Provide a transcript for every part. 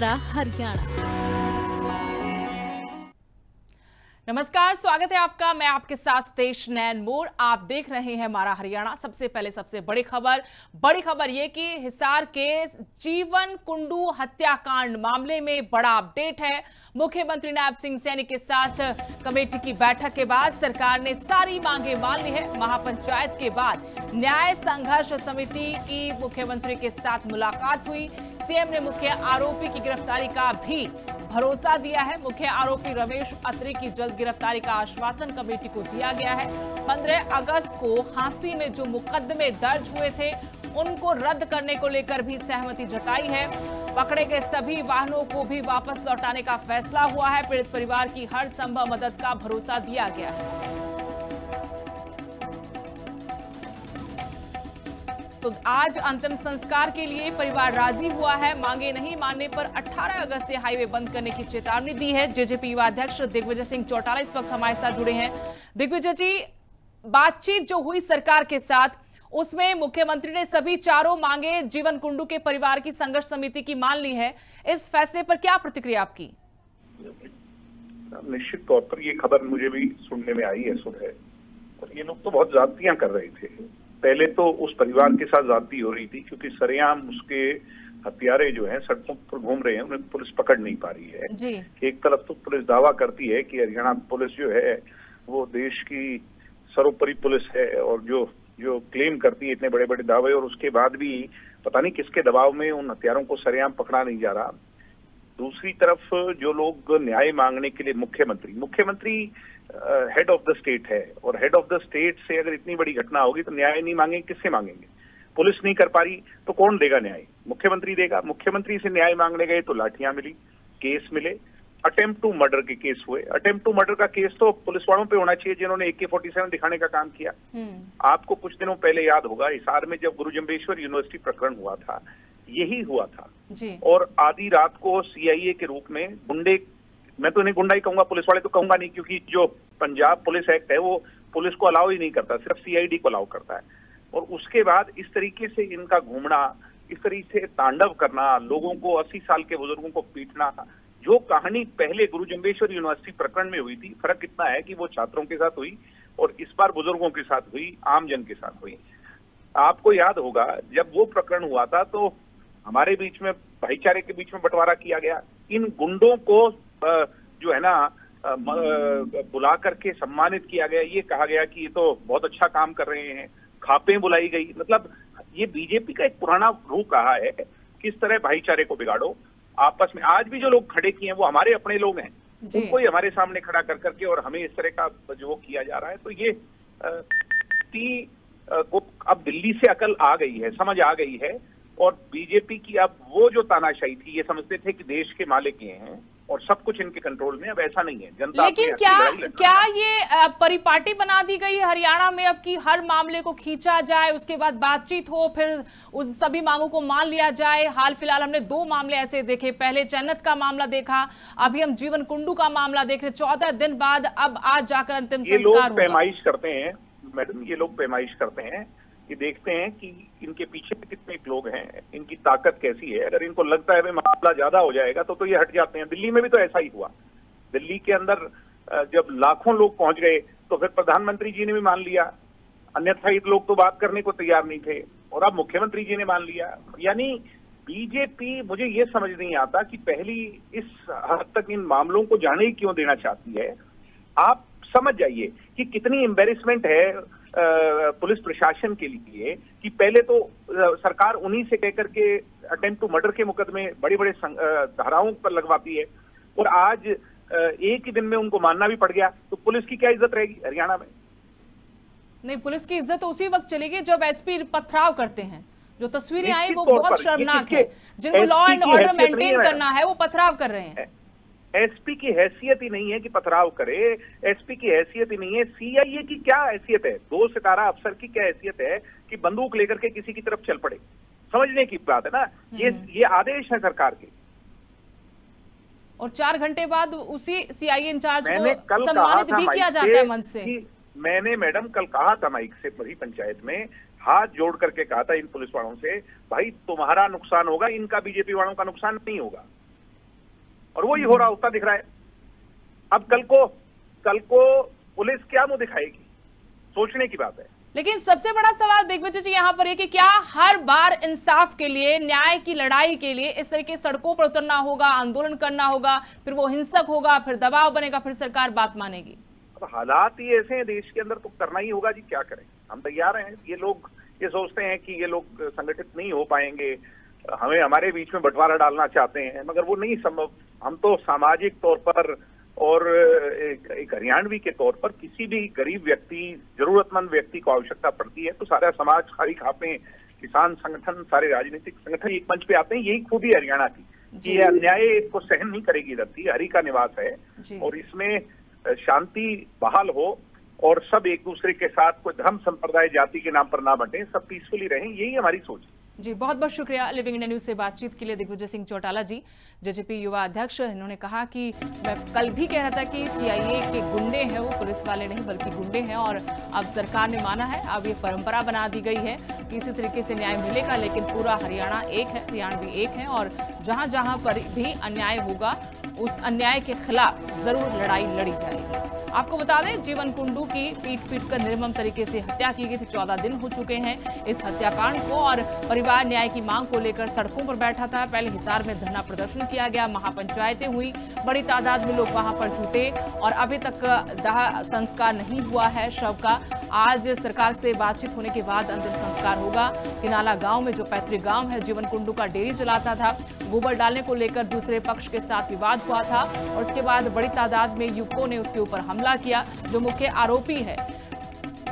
हमारा हरियाणा। नमस्कार, स्वागत है आपका। मैं आपके साथ तेज नैन मोर। आप देख रहे हैं हमारा हरियाणा। सबसे पहले सबसे बड़ी खबर ये कि हिसार के जीवन कुंडू हत्याकांड मामले में बड़ा अपडेट है। मुख्यमंत्री नायब सिंह सैनी के साथ कमेटी की बैठक के बाद सरकार ने सारी मांगे मान ली है। महापंचायत के बाद न्याय संघर्ष समिति की मुख्यमंत्री के साथ मुलाकात हुई। सीएम ने मुख्य आरोपी की गिरफ्तारी का भी भरोसा दिया है। मुख्य आरोपी रमेश अत्री की जल्द गिरफ्तारी का आश्वासन कमेटी को दिया गया है। 15 अगस्त को हांसी में जो मुकदमे दर्ज हुए थे उनको रद्द करने को लेकर भी सहमति जताई है। पकड़े गए सभी वाहनों को भी वापस लौटाने का फैसला हुआ है। पीड़ित परिवार की हर संभव मदद का भरोसा दिया गया है। तो आज अंतिम संस्कार के लिए परिवार राजी हुआ है। मांगे नहीं मानने पर 18 अगस्त से हाईवे बंद करने की चेतावनी दी है। जेजेपी युवा अध्यक्ष दिग्विजय सिंह चौटाला इस वक्त हमारे साथ जुड़े हैं। दिग्विजय जी, बातचीत जो हुई सरकार के साथ उसमें मुख्यमंत्री ने सभी चारों मांगे जीवन कुंडू के परिवार की संघर्ष समिति की मान ली है। इस फैसले पर क्या प्रतिक्रिया आपकी? निश्चित तौर पर ये खबर मुझे भी सुनने में आई है सुबह, और ये लोग तो बहुत ज्यादतियां कर रहे थे। पहले तो उस परिवार के साथ ज्यादती हो रही थी क्योंकि सरेआम उसके हत्यारे जो हैं सड़कों पर घूम रहे हैं, उन्हें पुलिस पकड़ नहीं पा रही है जी। एक तरफ तो पुलिस दावा करती है कि हरियाणा पुलिस जो है वो देश की सर्वोपरि पुलिस है, और जो क्लेम करती है इतने बड़े बड़े दावे, और उसके बाद भी पता नहीं किसके दबाव में उन हत्यारों को सरेआम पकड़ा नहीं जा रहा। दूसरी तरफ जो लोग न्याय मांगने के लिए मुख्यमंत्री हेड ऑफ द स्टेट है, और हेड ऑफ द स्टेट से अगर इतनी बड़ी घटना होगी तो न्याय नहीं मांगेंगे, किससे मांगेंगे? पुलिस नहीं कर पा रही तो कौन देगा न्याय? मुख्यमंत्री देगा। मुख्यमंत्री से न्याय मांगने गए तो लाठियां मिली, केस मिले, अटेम्प्ट टू मर्डर के केस हुए। अटेम्प्ट टू मर्डर का केस तो पुलिस वालों पे होना चाहिए जिन्होंने AK-47 दिखाने का काम किया। आपको कुछ दिनों पहले याद होगा हिसार में जब गुरु जम्बेश्वर यूनिवर्सिटी प्रकरण हुआ था, यही हुआ था जी। और आधी रात को CIA के रूप में गुंडे, मैं तो इन्हें गुंडा ही कहूंगा, पुलिस वाले तो कहूंगा नहीं, क्योंकि जो पंजाब पुलिस एक्ट है वो पुलिस को अलाउ ही नहीं करता, सिर्फ CID को अलाउ करता है। और उसके बाद इस तरीके से इनका घूमना, इस तरीके से तांडव करना, लोगों को 80 साल के बुजुर्गों को पीटना, जो कहानी पहले गुरु जम्बेश्वर यूनिवर्सिटी प्रकरण में हुई थी, फर्क इतना है कि वो छात्रों के साथ हुई और इस बार बुजुर्गों के साथ हुई, आम जन के साथ हुई। आपको याद होगा जब वो प्रकरण हुआ था तो हमारे बीच में, भाईचारे के बीच में बंटवारा किया गया। इन गुंडों को जो है ना बुला करके सम्मानित किया गया। ये कहा गया कि ये तो बहुत अच्छा काम कर रहे हैं, खापें बुलाई गई। मतलब ये बीजेपी का एक पुराना रूप रहा है, किस तरह भाईचारे को बिगाड़ो आपस में। आज भी जो लोग खड़े किए हैं वो हमारे अपने लोग हैं, उनको ही हमारे सामने खड़ा कर करके और हमें इस तरह का जो वो किया जा रहा है। तो ये को अब दिल्ली से अकल आ गई है, समझ आ गई है, और बीजेपी की अब वो जो तानाशाही थी, ये समझते थे कि देश के मालिक ये हैं और सब कुछ इनके कंट्रोल में, अब ऐसा नहीं है। जनता लेकिन क्या ये परिपाटी बना दी गई है हरियाणा में अब कि हर मामले को खींचा जाए, उसके बाद बातचीत हो, फिर उन सभी मांगों को मान लिया जाए? हाल फिलहाल हमने 2 मामले ऐसे देखे, पहले जन्नत का मामला देखा, अभी हम जीवन कुंडू का मामला देख रहे। 14 दिन बाद अब आज जाकर अंतिम संस्कार होगा। पैमाइश करते हैं मैडम, ये लोग पैमाइश करते हैं कि देखते हैं कि इनके पीछे कितने लोग हैं, इनकी ताकत कैसी है। अगर इनको लगता है भाई मामला ज्यादा हो जाएगा तो ये हट जाते हैं। दिल्ली में भी तो ऐसा ही हुआ। दिल्ली के अंदर जब लाखों लोग पहुंच गए तो फिर प्रधानमंत्री जी ने भी मान लिया, अन्यथा ये लोग तो बात करने को तैयार नहीं थे, और अब मुख्यमंत्री जी ने मान लिया। यानी बीजेपी, मुझे ये समझ नहीं आता कि पहली इस हद तक इन मामलों को जाने ही क्यों देना चाहती है। आप समझ जाइए कि कितनी एम्बेरसमेंट है पुलिस प्रशासन के लिए कि पहले तो सरकार उन्हीं से कहकर के अटेम्प्ट टू मर्डर के मुकदमे बड़ी बड़े धाराओं पर लगवाती है, और आज एक ही दिन में उनको मानना भी पड़ गया, तो पुलिस की क्या इज्जत रहेगी हरियाणा में? नहीं, पुलिस की इज्जत उसी वक्त चलेगी जब SP पथराव करते हैं। जो तस्वीरें आई वो बहुत शर्मनाक है। जिनको लॉ एंड ऑर्डर मेंटेन करना है वो पथराव कर रहे हैं। SP की हैसियत ही नहीं है कि पथराव करे, SP की हैसियत ही नहीं है। CIA की क्या हैसियत है? 2 सितारा अफसर की क्या हैसियत है कि बंदूक लेकर के किसी की तरफ चल पड़े? समझने की बात है ना, ये आदेश है सरकार के। और 4 घंटे बाद उसी CI इंचार्ज को सम्मानित भी किया जाता है मंच से। मैंने मैडम कल कहा था माइक से बड़ी पंचायत में, हाथ जोड़ करके कहा था इन पुलिस वालों से, भाई तुम्हारा नुकसान होगा, इनका बीजेपी वालों का नुकसान नहीं होगा। और वही हो रहा होता दिख रहा है। अब कल को पुलिस क्या मुंह दिखाएगी, सोचने की बात है। लेकिन सबसे बड़ा सवाल दिग्विजय जी यहाँ पर है कि क्या हर बार इंसाफ के लिए, न्याय की लड़ाई के लिए इस तरह की सड़कों पर उतरना होगा, आंदोलन करना होगा, फिर वो हिंसक होगा, फिर दबाव बनेगा, फिर सरकार बात मानेगी? अब हालात ही ऐसे हैं देश के अंदर, तो करना ही होगा जी, क्या करें। हम तैयार हैं। ये लोग ये सोचते हैं कि ये लोग संगठित नहीं हो पाएंगे, हमें हमारे बीच में बंटवारा डालना चाहते हैं, मगर वो नहीं संभव। हम तो सामाजिक तौर पर और एक हरियाणवी के तौर पर किसी भी गरीब व्यक्ति, जरूरतमंद व्यक्ति को आवश्यकता पड़ती है तो सारा समाज, खाली खापे, किसान संगठन, सारे राजनीतिक संगठन एक मंच पे आते हैं। यही खूबी है हरियाणा की कि ये अन्याय को सहन नहीं करेगी धरती। हरि का निवास है और इसमें शांति बहाल हो और सब एक दूसरे के साथ कोई धर्म, संप्रदाय, जाति के नाम पर ना बंटे, सब पीसफुली रहें, यही हमारी सोच है। जी, बहुत बहुत शुक्रिया लिविंग इंडिया न्यूज से बातचीत के लिए दिग्विजय सिंह चौटाला जी, जेजेपी युवा अध्यक्ष। इन्होंने कहा कि मैं कल भी कह रहा था कि सीआईए के गुंडे हैं, वो पुलिस वाले नहीं बल्कि गुंडे हैं, और अब सरकार ने माना है, अब ये परंपरा बना दी गई है कि इसी तरीके से न्याय मिलेगा। लेकिन पूरा हरियाणा एक है, हरियाणवी एक है, और जहां जहां पर भी अन्याय होगा उस अन्याय के खिलाफ जरूर लड़ाई लड़ी जाएगी। आपको बता दें, जीवन कुंडू की पीट कर निर्मम तरीके से हत्या की गई थी। 14 दिन हो चुके हैं इस हत्याकांड को, और परिवार न्याय की मांग को लेकर सड़कों पर बैठा था। पहले हिसार में धरना प्रदर्शन किया गया, महापंचायतें हुई, बड़ी तादाद में लोग वहां पर जुटे, और अभी तक दाह संस्कार नहीं हुआ है शव का। आज सरकार से बातचीत होने के बाद अंतिम संस्कार होगा। किनाला गांव में, जो पैतृक गांव है, जीवन कुंडू का डेयरी चलाता था, गोबर डालने को लेकर दूसरे पक्ष के साथ विवाद हुआ था, और उसके बाद बड़ी तादाद में युवकों ने उसके ऊपर हमला किया। जो मुख्य आरोपी है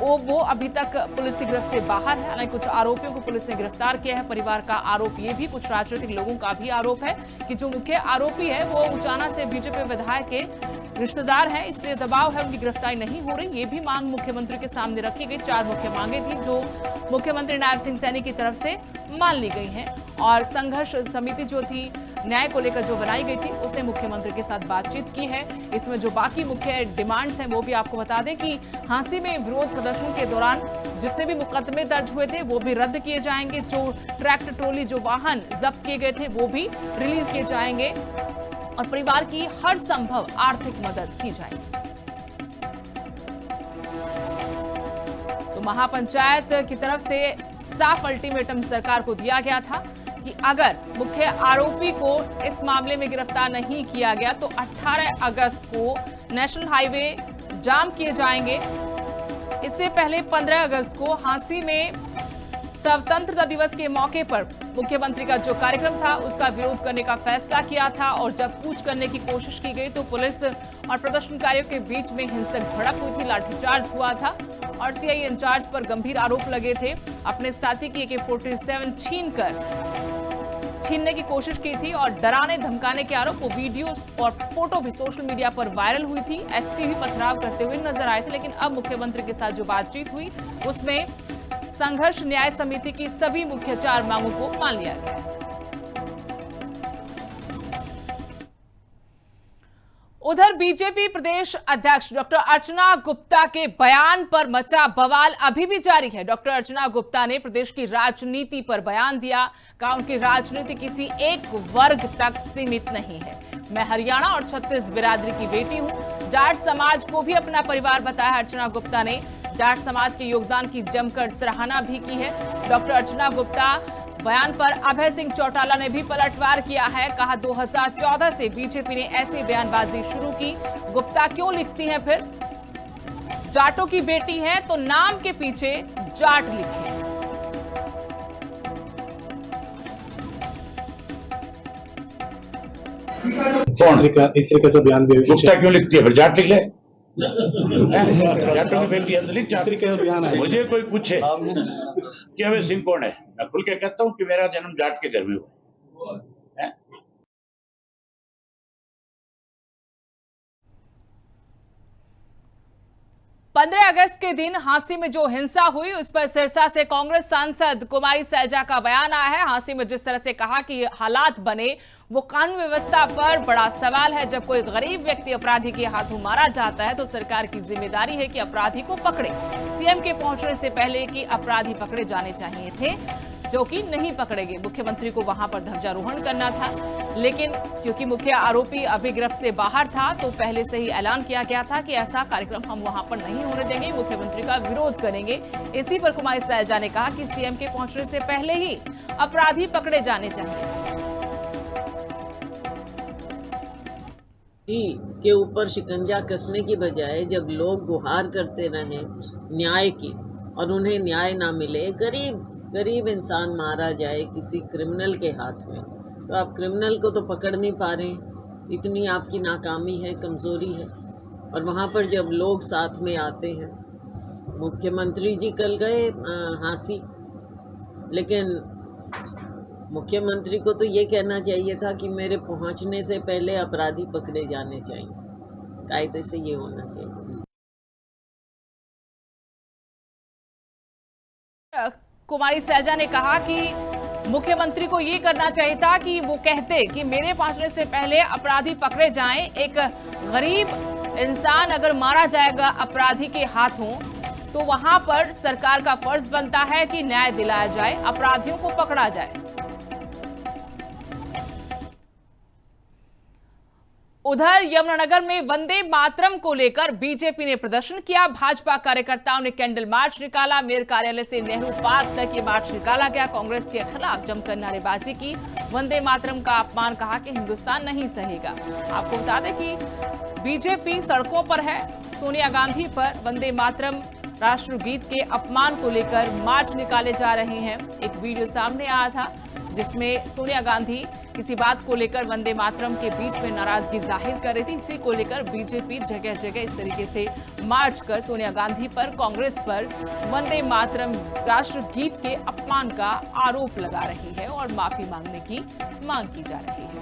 वो अभी तक पुलिस की गिरफ्त से बाहर है। हालांकि कुछ आरोपियों को पुलिस ने गिरफ्तार किया है। परिवार का आरोप ये भी, कुछ राजनीतिक लोगों का भी आरोप है कि जो मुख्य आरोपी है वो उचाना से बीजेपी विधायक के रिश्तेदार है, इसलिए दबाव है, उनकी गिरफ्तारी नहीं हो रही। ये भी मांग मुख्यमंत्री के सामने रखी गई। 4 मुख्य मांगे थी जो मुख्यमंत्री नायब सिंह सैनी की तरफ से मान ली गई हैं, और संघर्ष समिति जो थी न्याय को लेकर जो बनाई गई थी उसने मुख्यमंत्री के साथ बातचीत की है। इसमें जो बाकी मुख्य डिमांड्स हैं वो भी आपको बता दें कि हांसी में विरोध प्रदर्शन के दौरान जितने भी मुकदमे दर्ज हुए थे वो भी रद्द किए जाएंगे। जो ट्रैक्टर ट्रॉली, जो वाहन जब्त किए गए थे वो भी रिलीज किए जाएंगे, और परिवार की हर संभव आर्थिक मदद की जाएगी। तो महापंचायत की तरफ से साफ अल्टीमेटम सरकार को दिया गया था कि अगर मुख्य आरोपी को इस मामले में गिरफ्तार नहीं किया गया तो 18 अगस्त को नेशनल हाईवे जाम किए जाएंगे। इससे पहले 15 अगस्त को हांसी में स्वतंत्रता दिवस के मौके पर मुख्यमंत्री का जो कार्यक्रम था उसका विरोध करने का फैसला किया था, और जब पूछ करने की कोशिश की गई तो पुलिस और प्रदर्शनकारियों के बीच में हिंसक झड़प हुई थी, लाठीचार्ज हुआ था, और सीआईए इंचार्ज पर गंभीर आरोप लगे थे। अपने साथी की AK-47 छीनने की कोशिश की थी और डराने धमकाने के आरोप, वो वीडियो और फोटो भी सोशल मीडिया पर वायरल हुई थी। एसपी भी पथराव करते हुए नजर आए थे। लेकिन अब मुख्यमंत्री के साथ जो बातचीत हुई उसमें संघर्ष न्याय समिति की सभी मुख्य 4 मांगों को मान लिया गया। उधर बीजेपी प्रदेश अध्यक्ष डॉक्टर अर्चना गुप्ता के बयान पर मचा बवाल अभी भी जारी है। डॉक्टर अर्चना गुप्ता ने प्रदेश की राजनीति पर बयान दिया, कहा उनकी राजनीति किसी एक वर्ग तक सीमित नहीं है। मैं हरियाणा और छत्तीस बिरादरी की बेटी हूं। जाट समाज को भी अपना परिवार बताया अर्चना गुप्ता ने। जाट समाज के योगदान की जमकर सराहना भी की है। डॉक्टर अर्चना गुप्ता बयान पर अभय सिंह चौटाला ने भी पलटवार किया है। कहा 2014 से बीजेपी ने ऐसी बयानबाजी शुरू की। गुप्ता क्यों लिखती हैं फिर? जाटों की बेटी हैं तो नाम के पीछे जाट लिखें। कौन इस तरीके से बयान दिया? गुप्ता क्यों लिखती है? फिर जाट लिख ले। जाटों की बेटी है तो लिख जा। मुझे कोई पूछे कि अभय सिंह कौन है, मैं खुल के कहता हूँ कि मेरा जन्म जाट के घर में हुआ। 15 अगस्त के दिन हांसी में जो हिंसा हुई उस पर सिरसा से कांग्रेस सांसद कुमारी सैलजा का बयान आया है। हांसी में जिस तरह से कहा कि हालात बने वो कानून व्यवस्था पर बड़ा सवाल है। जब कोई गरीब व्यक्ति अपराधी के हाथों मारा जाता है तो सरकार की जिम्मेदारी है कि अपराधी को पकड़े। सीएम के पहुंचने से पहले कि अपराधी पकड़े जाने चाहिए थे। जो कि नहीं पकड़े गए। मुख्यमंत्री को वहां पर ध्वजारोहण करना था, लेकिन क्योंकि मुख्य आरोपी अभी गिरफ्त से बाहर था तो पहले से ही ऐलान किया गया था कि ऐसा कार्यक्रम हम वहां पर नहीं होने देंगे, मुख्यमंत्री का विरोध करेंगे। इसी पर कुमारी सैलजा ने कहा कि सीएम के पहुंचने से पहले ही अपराधी पकड़े जाने चाहिए। के ऊपर शिकंजा कसने की बजाय जब लोग गुहार करते रहे न्याय की और उन्हें न्याय ना मिले, गरीब इंसान मारा जाए किसी क्रिमिनल के हाथ में, तो आप क्रिमिनल को तो पकड़ नहीं पा रहे। इतनी आपकी नाकामी है, कमज़ोरी है। और वहाँ पर जब लोग साथ में आते हैं, मुख्यमंत्री जी कल गए हाँसी, लेकिन मुख्यमंत्री को तो ये कहना चाहिए था कि मेरे पहुंचने से पहले अपराधी पकड़े जाने चाहिए। कायदे से ये होना चाहिए। कुमारी सैलजा ने कहा कि मुख्यमंत्री को ये करना चाहिए था कि वो कहते कि मेरे पहुंचने से पहले अपराधी पकड़े जाएं। एक गरीब इंसान अगर मारा जाएगा अपराधी के हाथों तो वहां पर सरकार का फर्ज बनता है कि न्याय दिलाया जाए, अपराधियों को पकड़ा जाए। उधर यमुनानगर में वंदे मातरम को लेकर बीजेपी ने प्रदर्शन किया। भाजपा कार्यकर्ताओं ने कैंडल मार्च निकाला। मेयर कार्यालय से नेहरू पार्क तक ये मार्च निकाला गया। कांग्रेस के खिलाफ जमकर नारेबाजी की। वंदे मातरम का अपमान कहा कि हिंदुस्तान नहीं सहेगा। आपको बता दें कि बीजेपी सड़कों पर है। सोनिया गांधी पर वंदे मातरम राष्ट्रगीत के अपमान को लेकर मार्च निकाले जा रहे हैं। एक वीडियो सामने आया था जिसमें सोनिया गांधी किसी बात को लेकर वंदे मातरम के बीच में नाराजगी जाहिर कर रही थी। इसी को लेकर बीजेपी जगह जगह इस तरीके से मार्च कर सोनिया गांधी पर, कांग्रेस पर वंदे मातरम राष्ट्रगीत के अपमान का आरोप लगा रही है और माफी मांगने की मांग की जा रही है।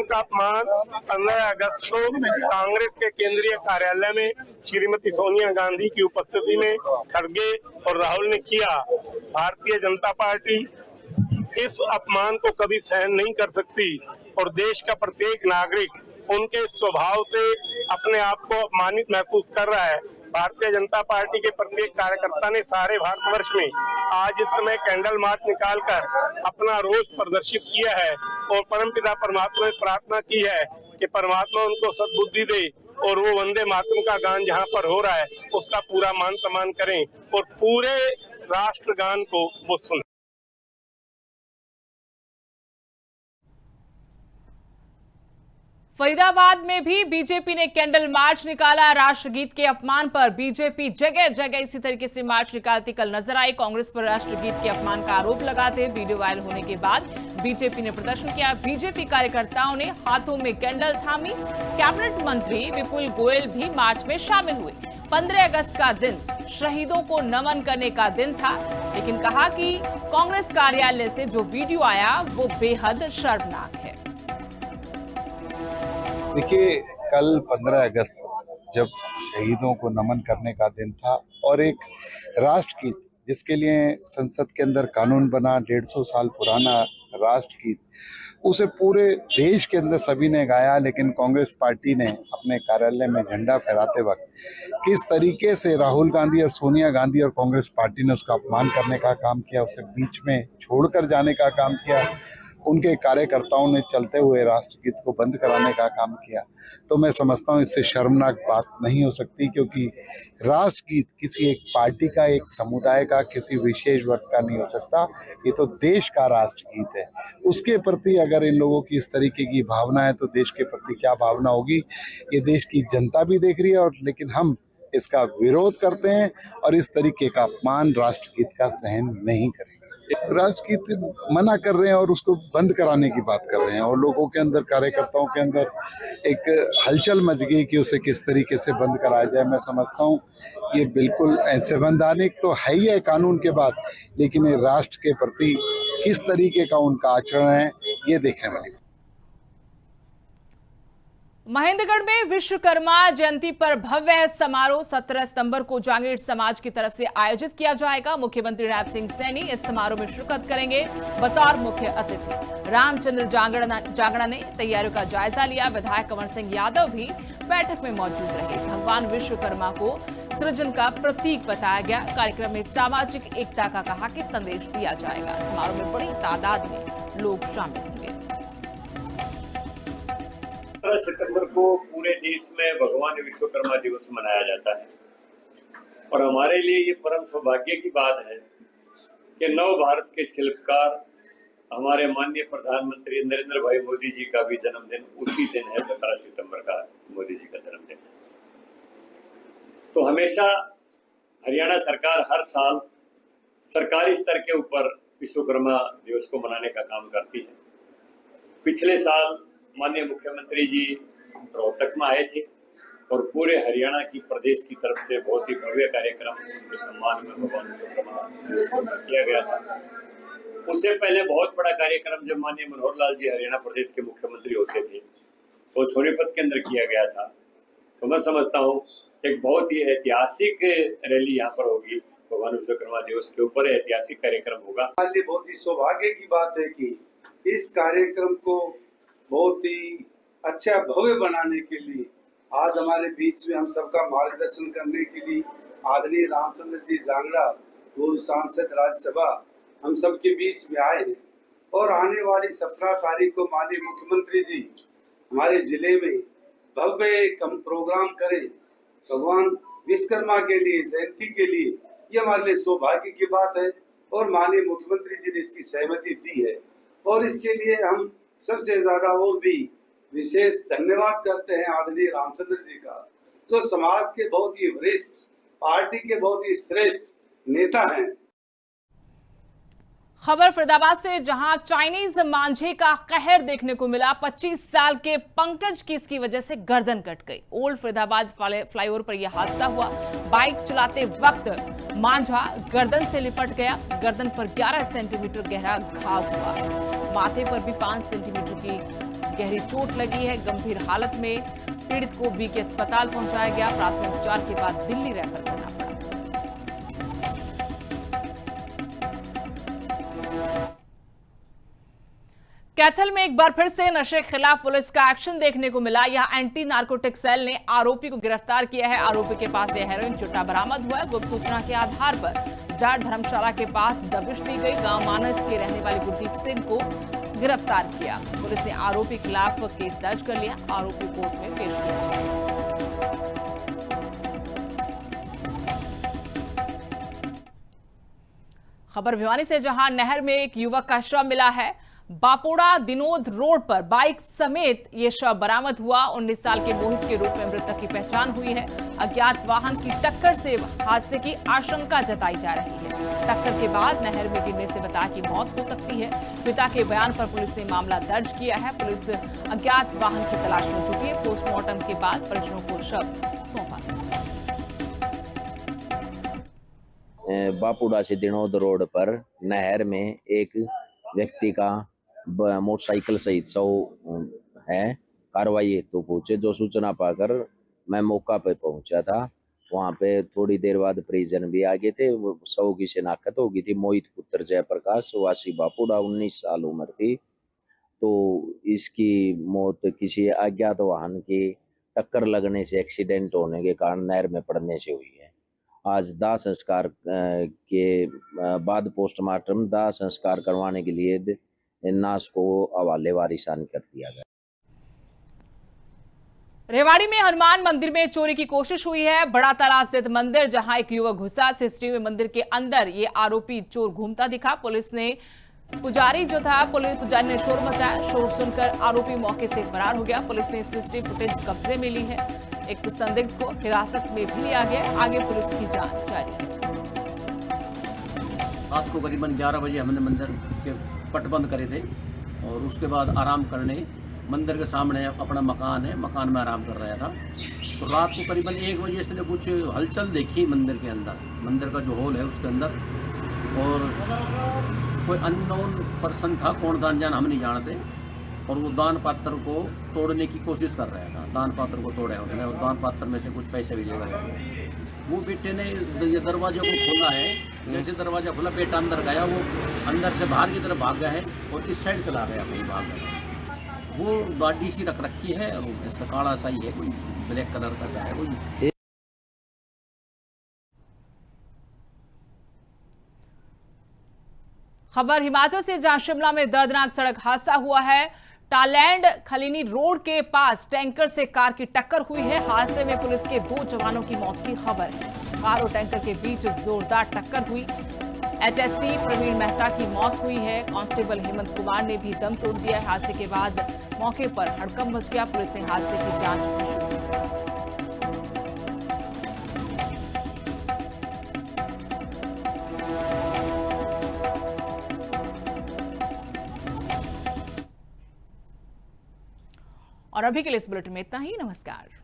का अपमान 15 अगस्त को कांग्रेस के केंद्रीय कार्यालय में श्रीमती सोनिया गांधी की उपस्थिति में खड़गे और राहुल ने किया। भारतीय जनता पार्टी इस अपमान को कभी सहन नहीं कर सकती और देश का प्रत्येक नागरिक उनके स्वभाव से अपने आप को अपमानित महसूस कर रहा है। भारतीय जनता पार्टी के प्रत्येक कार्यकर्ता ने सारे भारतवर्ष में आज इस समय कैंडल मार्च निकालकर अपना रोष प्रदर्शित किया है और परमपिता परमात्मा से प्रार्थना की है कि परमात्मा उनको सद्बुद्धि दे और वो वंदे मातरम का गान जहाँ पर हो रहा है उसका पूरा मान सम्मान करें और पूरे राष्ट्रगान को वो सुने। फरीदाबाद में भी बीजेपी ने कैंडल मार्च निकाला। राष्ट्रगीत के अपमान पर बीजेपी जगह जगह इसी तरीके से मार्च निकालती कल नजर आई। कांग्रेस पर राष्ट्रगीत के अपमान का आरोप लगाते वीडियो वायरल होने के बाद बीजेपी ने प्रदर्शन किया। बीजेपी कार्यकर्ताओं ने हाथों में कैंडल थामी। कैबिनेट मंत्री विपुल गोयल भी मार्च में शामिल हुए। 15 अगस्त का दिन शहीदों को नमन करने का दिन था, लेकिन कहा कि कांग्रेस कार्यालय से जो वीडियो आया वो बेहद शर्मनाक है। देखिए, कल 15 अगस्त जब शहीदों को नमन करने का दिन था और एक राष्ट्रगीत जिसके लिए संसद के अंदर कानून बना 150 साल पुराना राष्ट्रगीत, उसे पूरे देश के अंदर सभी ने गाया, लेकिन कांग्रेस पार्टी ने अपने कार्यालय में झंडा फहराते वक्त किस तरीके से राहुल गांधी और सोनिया गांधी और कांग्रेस पार्टी ने उसका अपमान करने का काम किया, उसे बीच में छोड़कर जाने का काम किया, उनके कार्यकर्ताओं ने चलते हुए राष्ट्रगीत को बंद कराने का काम किया, तो मैं समझता हूँ इससे शर्मनाक बात नहीं हो सकती, क्योंकि राष्ट्रगीत किसी एक पार्टी का, एक समुदाय का, किसी विशेष वर्ग का नहीं हो सकता। ये तो देश का राष्ट्रगीत है। उसके प्रति अगर इन लोगों की इस तरीके की भावना है तो देश के प्रति क्या भावना होगी, ये देश की जनता भी देख रही है। और लेकिन हम इसका विरोध करते हैं और इस तरीके का अपमान राष्ट्रगीत का सहन नहीं करेंगे। राष्ट्रगीत मना कर रहे हैं और उसको बंद कराने की बात कर रहे हैं और लोगों के अंदर, कार्यकर्ताओं के अंदर एक हलचल मच गई कि उसे किस तरीके से बंद कराया जाए। मैं समझता हूँ ये बिल्कुल संवैधानिक तो है ही है कानून के बाद, लेकिन ये राष्ट्र के प्रति किस तरीके का उनका आचरण है ये देखने वाली। महेंद्रगढ़ में विश्वकर्मा जयंती पर भव्य समारोह 17 सितंबर को जांगीर समाज की तरफ से आयोजित किया जाएगा। मुख्यमंत्री नायब सिंह सैनी इस समारोह में शिरकत करेंगे बतौर मुख्य अतिथि। रामचंद्र जांगड़ा ने तैयारियों का जायजा लिया। विधायक कंवर सिंह यादव भी बैठक में मौजूद रहे। भगवान विश्वकर्मा को सृजन का प्रतीक बताया गया। कार्यक्रम में सामाजिक एकता का कहा कि संदेश दिया जाएगा। समारोह में बड़ी तादाद में लोग शामिल होंगे। 15 सितंबर को पूरे देश में भगवान विश्वकर्मा दिवस मनाया जाता है और हमारे लिए ये परम सौभाग्य की बात है कि नव भारत के शिल्पकार हमारे माननीय प्रधानमंत्री नरेंद्र भाई मोदी जी का भी जन्मदिन उसी दिन है। 17 सितंबर का मोदी जी का जन्मदिन। तो हमेशा हरियाणा सरकार हर साल सरकारी स्तर के ऊपर विश्वकर्मा दिवस को मनाने का काम करती है। पिछले साल माननीय मुख्यमंत्री जी रोहतक में आए थे और पूरे हरियाणा की प्रदेश की तरफ से बहुत ही भव्य कार्यक्रम उनके सम्मान में भगवान विश्वकर्मा दिवस को किया गया था। उससे पहले बहुत बड़ा कार्यक्रम जब माननीय मनोहर लाल जी हरियाणा प्रदेश के मुख्यमंत्री होते थे वो सोनीपत के अंदर किया गया था। तो मैं समझता हूँ एक बहुत ही ऐतिहासिक रैली यहाँ पर होगी भगवान विश्वकर्मा दिवस के ऊपर, ऐतिहासिक कार्यक्रम होगा। हमारे लिए बहुत ही सौभाग्य की बात है कि इस कार्यक्रम को बहुत ही अच्छा भव्य बनाने के लिए आज हमारे बीच में हम सबका मार्गदर्शन करने के लिए आदरणीय रामचंद्र जी जांगड़ा पूर्व सांसद राज्यसभा हम सबके बीच में आए हैं और आने वाली 17 तारीख को माननीय मुख्यमंत्री जी हमारे जिले में भव्य कम प्रोग्राम करें भगवान विश्वकर्मा के लिए, जयंती के लिए। ये हमारे लिए सौभाग्य की बात है और माननीय मुख्यमंत्री जी ने इसकी सहमति दी है और इसके लिए हम सबसे ज्यादा और भी विशेष धन्यवाद करते हैं आदरणीय रामचंद्र जी का, जो समाज के बहुत ही वरिष्ठ, पार्टी के बहुत ही श्रेष्ठ नेता हैं। खबर फरीदाबाद से, जहां चाइनीज मांझे का कहर देखने को मिला। 25 साल के पंकज की इसकी वजह से गर्दन कट गई। ओल्ड फरीदाबाद फ्लाईओवर पर यह हादसा हुआ। बाइक चलाते वक्त मांझा गर्दन से लिपट गया। गर्दन पर 11 सेंटीमीटर गहरा घाव हुआ। माथे पर भी 5 सेंटीमीटर की गहरी चोट लगी है। गंभीर हालत में पीड़ित को बीके अस्पताल पहुंचाया गया। प्राथमिक उपचार के बाद दिल्ली रेफर करना पड़ा। कैथल में एक बार फिर से नशे के खिलाफ पुलिस का एक्शन देखने को मिला। यहां एंटी नार्कोटिक सेल ने आरोपी को गिरफ्तार किया है। आरोपी के पास यह हेरोइन चिट्टा बरामद हुआ है। गुप्त सूचना के आधार पर जाट धर्मशाला के पास दबिश दी गई। गांव मानस के रहने वाले गुरदीप सिंह को गिरफ्तार किया। पुलिस ने आरोपी के खिलाफ केस दर्ज कर लिया। आरोपी कोर्ट में पेश किया जाएगा। खबर भिवानी से, जहां नहर में एक युवक का शव मिला है। बापोड़ा दिनोद रोड पर बाइक समेत यह शव बरामद हुआ। 19 साल के मोहित के रूप में मृतक की पहचान हुई है। अज्ञात वाहन की टक्कर से हादसे की आशंका जताई जा रही है। टक्कर के बाद नहर में गिरने से बताया कि मौत हो सकती है। पिता के बयान पर पुलिस ने मामला दर्ज किया है। पुलिस अज्ञात वाहन की तलाश में जुटी है। पोस्टमार्टम के बाद परिजनों को शव सौंपा। बापुड़ा से दिनोद रोड पर नहर में एक व्यक्ति का मोटरसाइकिल सहित शव है। कार्रवाई हेतु पहुंचे। जो सूचना पाकर मैं मौका पे पहुंचा था। वहां पे थोड़ी देर बाद परिजन भी आ गए थे। शव की शिनाख्त हो गई थी। मोहित पुत्र जयप्रकाश वासी बापुड़ा 19 साल उम्र थी। तो इसकी मौत किसी अज्ञात वाहन की टक्कर लगने से, एक्सीडेंट होने के कारण नहर में पड़ने से हुई है। आज दाह संस्कार के बाद पोस्टमार्टम दाह संस्कार करवाने के लिए नाश को हवाले वारिसान कर दिया गया। रेवाड़ी में हनुमान मंदिर में चोरी की कोशिश हुई है। बड़ा तालाब स्थित मंदिर, जहां एक युवक घुसा। सीसीटीवी में मंदिर के अंदर ये आरोपी चोर घूमता दिखा। पुलिस ने पुजारी पुजारी ने शोर मचाया। शोर सुनकर आरोपी मौके से फरार हो गया। पुलिस ने सीसीटीवी फुटेज कब्जे में ली है। एक संदिग्ध को हिरासत में भी लिया गया। आगे पुलिस की जांच जारी है। रात को करीबन 11 बजे हमने मंदिर के पट बंद करे थे और उसके बाद आराम करने मंदिर के सामने अपना मकान है, मकान में आराम कर रहा था। तो रात को करीबन 1 बजे इसने कुछ हलचल देखी मंदिर के अंदर, मंदिर का जो हॉल है उसके अंदर, और कोई अननोन पर्सन था, कौन था अनजान हम नहीं जानते, और वो दान पात्र को तोड़ने की कोशिश कर रहा था। दान पात्र को तोड़ा उसने और दान पात्र में से कुछ पैसे भी लेकर गया। वो बेटे ने ये दरवाजे को खोला है। जैसे दरवाजा खुला बेटा अंदर गया, वो अंदर से बाहर की तरफ भाग गया है और इस साइड चला गया, कहीं भाग गया। वो गाड़ी सी रख रखी है और इसका काला सा ही है, कोई ब्लैक कलर का सा है कोई। खबर हिमाचल से, जहां शिमला में दर्दनाक सड़क हादसा हुआ है। टालैंड खलीनी रोड के पास टैंकर से कार की टक्कर हुई है। हादसे में पुलिस के 2 जवानों की मौत की खबर है। कार और टैंकर के बीच जोरदार टक्कर हुई। एचएससी प्रवीण मेहता की मौत हुई है। कांस्टेबल हेमंत कुमार ने भी दम तोड़ दिया। हादसे के बाद मौके पर हड़कंप मच गया। पुलिस ने हादसे की जांच शुरू की। और अभी के लिए इस बुलेटिन में इतना ही। नमस्कार।